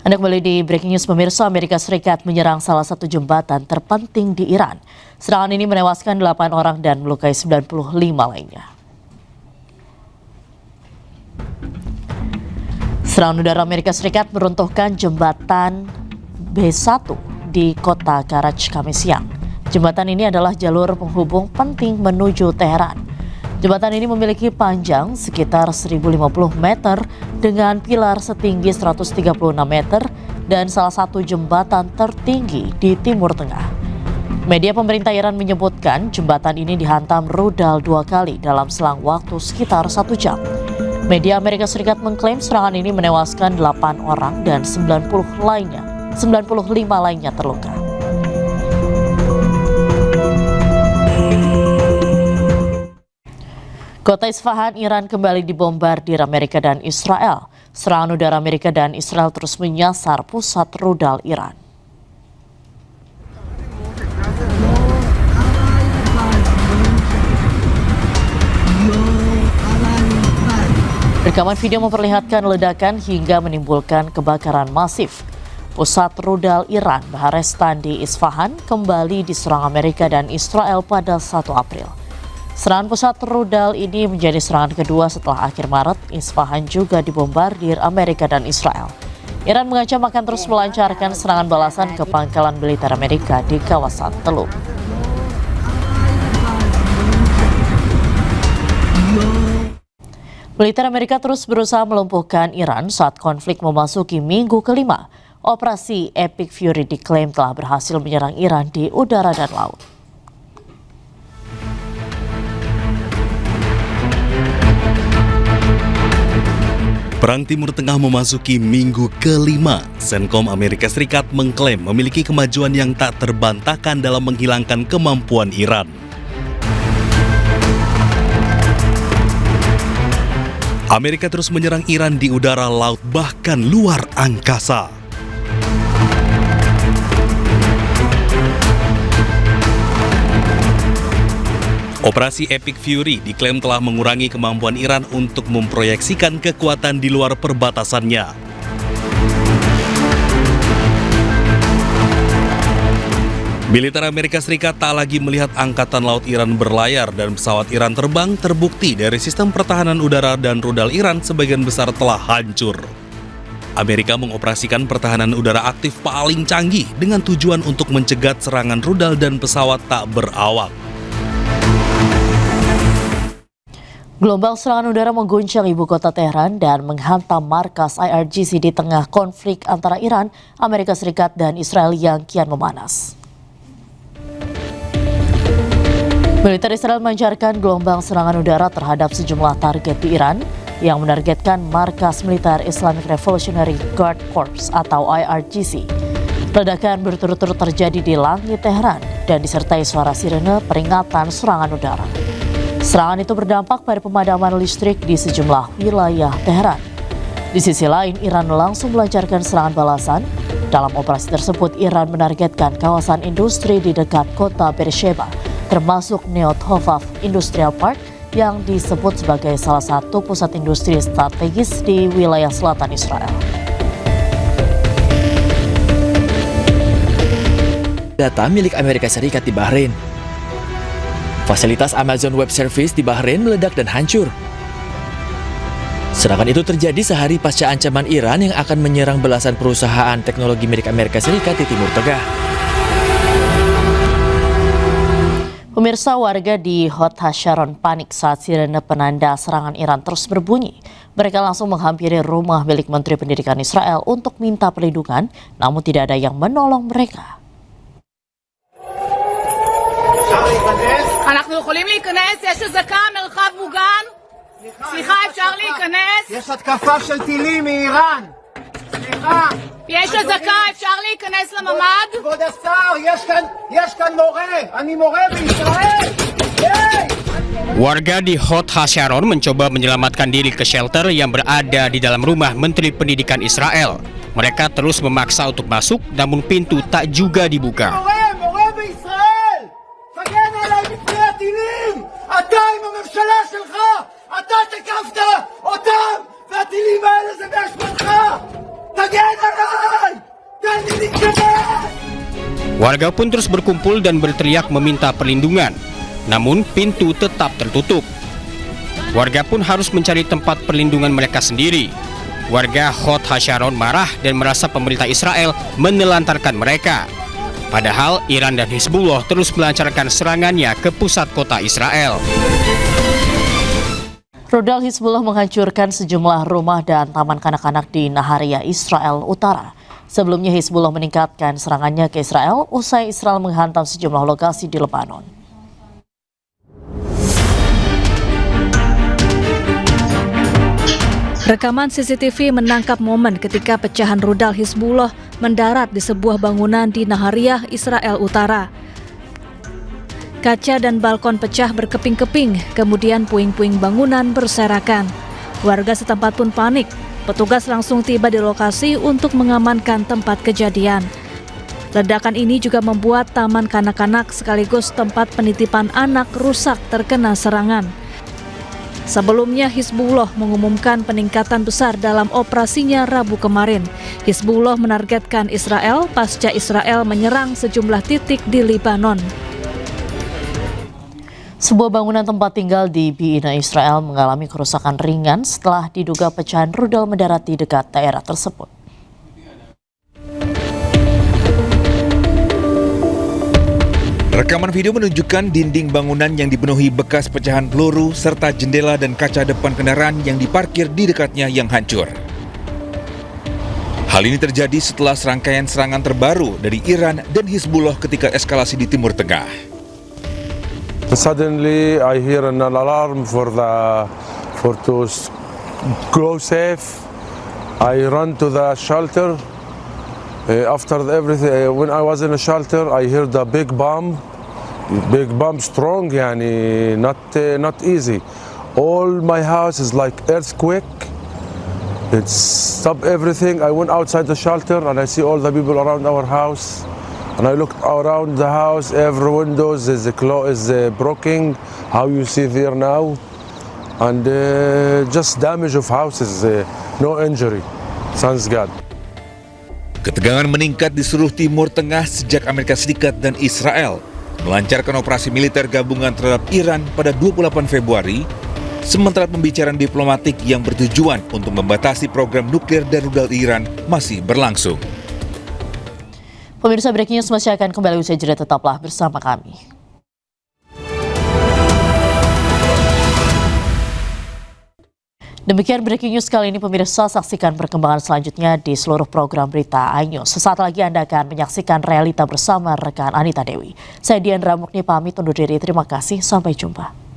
Anda kembali di Breaking News pemirsa. Amerika Serikat menyerang salah satu jembatan terpenting di Iran. Serangan ini menewaskan 8 orang dan melukai 95 lainnya. Serangan udara Amerika Serikat meruntuhkan jembatan B1 di kota Karaj Kamis siang. Jembatan ini adalah jalur penghubung penting menuju Teheran. Jembatan ini memiliki panjang sekitar 1050 meter dengan pilar setinggi 136 meter dan salah satu jembatan tertinggi di Timur Tengah. Media pemerintah Iran menyebutkan jembatan ini dihantam rudal 2 kali dalam selang waktu sekitar 1 jam. Media Amerika Serikat mengklaim serangan ini menewaskan 8 orang dan 95 lainnya terluka. Kota Isfahan, Iran kembali dibombardir Amerika dan Israel. Serangan udara Amerika dan Israel terus menyasar pusat rudal Iran. Rekaman video memperlihatkan ledakan hingga menimbulkan kebakaran masif. Pusat rudal Iran, Baharestan di Isfahan, kembali diserang Amerika dan Israel pada 1 April. Serangan pusat rudal ini menjadi serangan kedua setelah akhir Maret. Isfahan juga dibombardir Amerika dan Israel. Iran mengancam akan terus melancarkan serangan balasan ke pangkalan militer Amerika di kawasan Teluk. Militer Amerika terus berusaha melumpuhkan Iran saat konflik memasuki minggu kelima. Operasi Epic Fury diklaim telah berhasil menyerang Iran di udara dan laut. Perang Timur Tengah memasuki minggu kelima. Centcom Amerika Serikat mengklaim memiliki kemajuan yang tak terbantahkan dalam menghilangkan kemampuan Iran. Amerika terus menyerang Iran di udara, laut, bahkan luar angkasa. Operasi Epic Fury diklaim telah mengurangi kemampuan Iran untuk memproyeksikan kekuatan di luar perbatasannya. Militer Amerika Serikat tak lagi melihat angkatan laut Iran berlayar dan pesawat Iran terbang. Terbukti dari sistem pertahanan udara dan rudal Iran sebagian besar telah hancur. Amerika mengoperasikan pertahanan udara aktif paling canggih dengan tujuan untuk mencegat serangan rudal dan pesawat tak berawak. Gelombang serangan udara mengguncang ibu kota Teheran dan menghantam markas IRGC di tengah konflik antara Iran, Amerika Serikat, dan Israel yang kian memanas. Militer Israel melancarkan gelombang serangan udara terhadap sejumlah target di Iran yang menargetkan markas militer Islamic Revolutionary Guard Corps atau IRGC. Ledakan berturut-turut terjadi di langit Teheran dan disertai suara sirene peringatan serangan udara. Serangan itu berdampak pada pemadaman listrik di sejumlah wilayah Teheran. Di sisi lain, Iran langsung melancarkan serangan balasan. Dalam operasi tersebut, Iran menargetkan kawasan industri di dekat kota Beersheba, termasuk Neot Hovav Industrial Park yang disebut sebagai salah satu pusat industri strategis di wilayah selatan Israel. Data milik Amerika Serikat di Bahrain. Fasilitas Amazon Web Service di Bahrain meledak dan hancur. Serangan itu terjadi sehari pasca ancaman Iran yang akan menyerang belasan perusahaan teknologi milik Amerika Serikat di Timur Tengah. Pemirsa, warga di Hod HaSharon panik saat sirene penanda serangan Iran terus berbunyi. Mereka langsung menghampiri rumah milik Menteri Pendidikan Israel untuk minta perlindungan, namun tidak ada yang menolong mereka. אנחנו יכולים להיכנס? יש אזעקה, מרחב מוגן? סליחה, אפשר להיכנס? יש התקפה של טילים מאיראן. סליחה. יש אזעקה, אפשר להיכנס לממ"ד? כבוד השר, יש כאן מורה. אני מורה בישראל. Warga di Hod HaSharon mencoba menyelamatkan diri ke shelter yang berada di dalam rumah Menteri Pendidikan Israel. Mereka terus memaksa untuk masuk, namun pintu tak juga dibuka. אתה עם הממשלה שלך, אתה תקפת אותם, והטילים האלה זה באשמתך, תגן עליי! Warga pun terus berkumpul dan berteriak meminta perlindungan. Namun pintu tetap tertutup. Warga pun harus mencari tempat perlindungan mereka sendiri. Warga Hod Hasharon marah dan merasa pemerintah Israel menelantarkan mereka. Padahal Iran dan Hizbullah terus melancarkan serangannya ke pusat kota Israel. Rudal Hizbullah menghancurkan sejumlah rumah dan taman kanak-kanak di Nahariya, Israel Utara. Sebelumnya Hizbullah meningkatkan serangannya ke Israel usai Israel menghantam sejumlah lokasi di Lebanon. Rekaman CCTV menangkap momen ketika pecahan rudal Hizbullah mendarat di sebuah bangunan di Nahariya, Israel Utara. Kaca dan balkon pecah berkeping-keping, kemudian puing-puing bangunan berserakan. Warga setempat pun panik. Petugas langsung tiba di lokasi untuk mengamankan tempat kejadian. Ledakan ini juga membuat taman kanak-kanak sekaligus tempat penitipan anak rusak terkena serangan. Sebelumnya Hizbullah mengumumkan peningkatan besar dalam operasinya Rabu kemarin. Hizbullah menargetkan Israel pasca Israel menyerang sejumlah titik di Lebanon. Sebuah bangunan tempat tinggal di Biina, Israel mengalami kerusakan ringan setelah diduga pecahan rudal mendarat di dekat daerah tersebut. Rekaman video menunjukkan dinding bangunan yang dipenuhi bekas pecahan peluru serta jendela dan kaca depan kendaraan yang diparkir di dekatnya yang hancur. Hal ini terjadi setelah serangkaian serangan terbaru dari Iran dan Hizbullah ketika eskalasi di Timur Tengah. Suddenly, I hear an alarm for to go safe. I run to the shelter. After everything, when I was in the shelter, I heard the big bomb strong, yani not easy. All my house is like earthquake. It stopped everything. I went outside the shelter and I see all the people around our house. And I looked around the house, every window is broken, how you see there now. And just damage of houses, no injury, thanks God. Ketegangan meningkat di seluruh Timur Tengah sejak Amerika Serikat dan Israel melancarkan operasi militer gabungan terhadap Iran pada 28 Februari, sementara pembicaraan diplomatik yang bertujuan untuk membatasi program nuklir dan rudal Iran masih berlangsung. Pemirsa, Breaking News masih akan kembali usai jeda, tetaplah bersama kami. Demikian Breaking News kali ini, pemirsa. Saksikan perkembangan selanjutnya di seluruh program berita iNews. Sesaat lagi Anda akan menyaksikan Realita bersama rekan Anita Dewi. Saya Diandra Mukni pamit undur diri. Terima kasih, sampai jumpa.